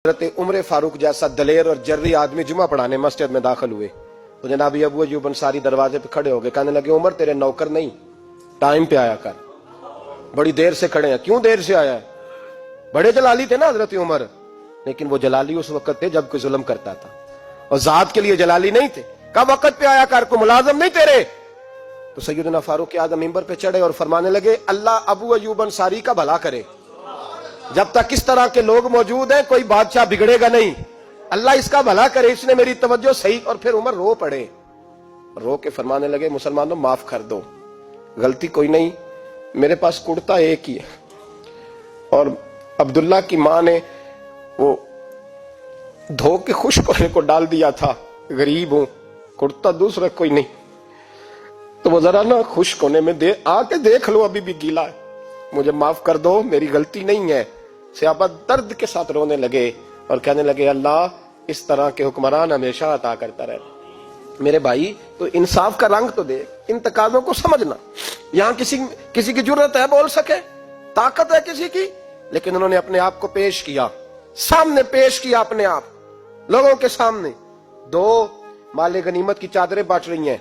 حضرت عمر فاروق جیسا دلیر اور جرری آدمی جمعہ پڑھانے مسجد میں داخل ہوئے تو جناب ابو ایوب انصاری دروازے پہ کھڑے ہو گئے، کہنے لگے عمر تیرے نوکر نہیں، ٹائم پہ آیا کر، بڑی دیر سے کھڑے ہیں، کیوں دیر سے آیا ہے؟ بڑے جلالی تھے نا حضرت عمر، لیکن وہ جلالی اس وقت تھے جب کوئی ظلم کرتا تھا، اور ذات کے لیے جلالی نہیں تھے۔ کہا وقت پہ آیا کر، کو ملازم نہیں تیرے۔ تو سیدنا فاروق اعظم ممبر پہ چڑھے اور فرمانے لگے اللہ ابو ایوب انصاری کا بھلا کرے، جب تک اس طرح کے لوگ موجود ہیں کوئی بادشاہ بگڑے گا نہیں، اللہ اس کا بھلا کرے، اس نے میری توجہ صحیح۔ اور پھر عمر رو پڑے، رو کے فرمانے لگے مسلمانوں معاف کر دو، غلطی کوئی نہیں، میرے پاس کرتا ایک ہی ہے، اور عبداللہ کی ماں نے وہ دھو کے خشک ہونے کو ڈال دیا تھا، غریب ہوں، کرتا دوسرا کوئی نہیں، تو وہ ذرا نا خشک ہونے میں آ کے دیکھ لو، ابھی بھی گیلا ہے، مجھے معاف کر دو، میری غلطی نہیں ہے۔ صحابہ درد کے ساتھ رونے لگے اور کہنے لگے اللہ اس طرح کے حکمران ہمیشہ عطا کرتا رہے۔ میرے بھائی تو انصاف کا رنگ تو دے، ان تقاضوں کو سمجھنا۔ یہاں کسی کی جرت ہے بول سکے، طاقت ہے کسی کی، لیکن انہوں نے اپنے آپ کو پیش کیا، سامنے پیش کیا اپنے آپ لوگوں کے سامنے۔ دو مال غنیمت کی چادریں بانٹ رہی ہیں،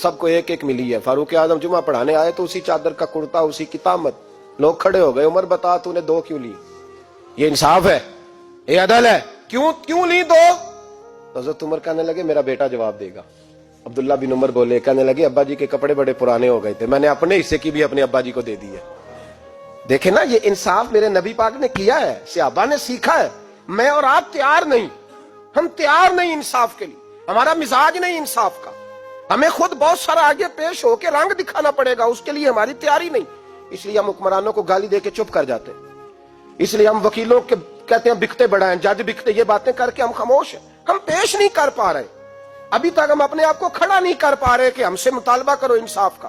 سب کو ایک ایک ملی ہے۔ فاروق اعظم جمعہ پڑھانے آئے تو اسی چادر کا کرتا، اسی کی تامت، لوگ کھڑے ہو گئے، عمر بتا تو نے دو کیوں لی؟ یہ انصاف ہے، یہ عدل ہے، کیوں لی دو؟ حضرت عمر کہنے لگے میرا بیٹا جواب دے گا۔ عبداللہ بن عمر بولے، کہنے لگے ابا جی کے کپڑے بڑے پرانے ہو گئے تھے، میں نے اپنے حصے کی بھی اپنے ابا جی کو دے دی ہے۔ دیکھیں نا یہ انصاف میرے نبی پاک نے کیا ہے، صحابہ نے سیکھا ہے۔ میں اور آپ تیار نہیں، ہم تیار نہیں انصاف کے لیے، ہمارا مزاج نہیں انصاف کا، ہمیں خود بہت سارا آگے پیش ہو کے رنگ دکھانا پڑے گا، اس کے لیے ہماری تیاری نہیں۔ اس لیے ہم حکمرانوں کو گالی دے کے چپ کر جاتے ہیں، اس لیے ہم وکیلوں کے کہتے ہیں بکتے بڑا ہیں، جج بکتے، یہ باتیں کر کے ہم خاموش ہیں، ہم پیش نہیں کر پا رہے، ابھی تک ہم اپنے آپ کو کھڑا نہیں کر پا رہے کہ ہم سے مطالبہ کرو انصاف کا۔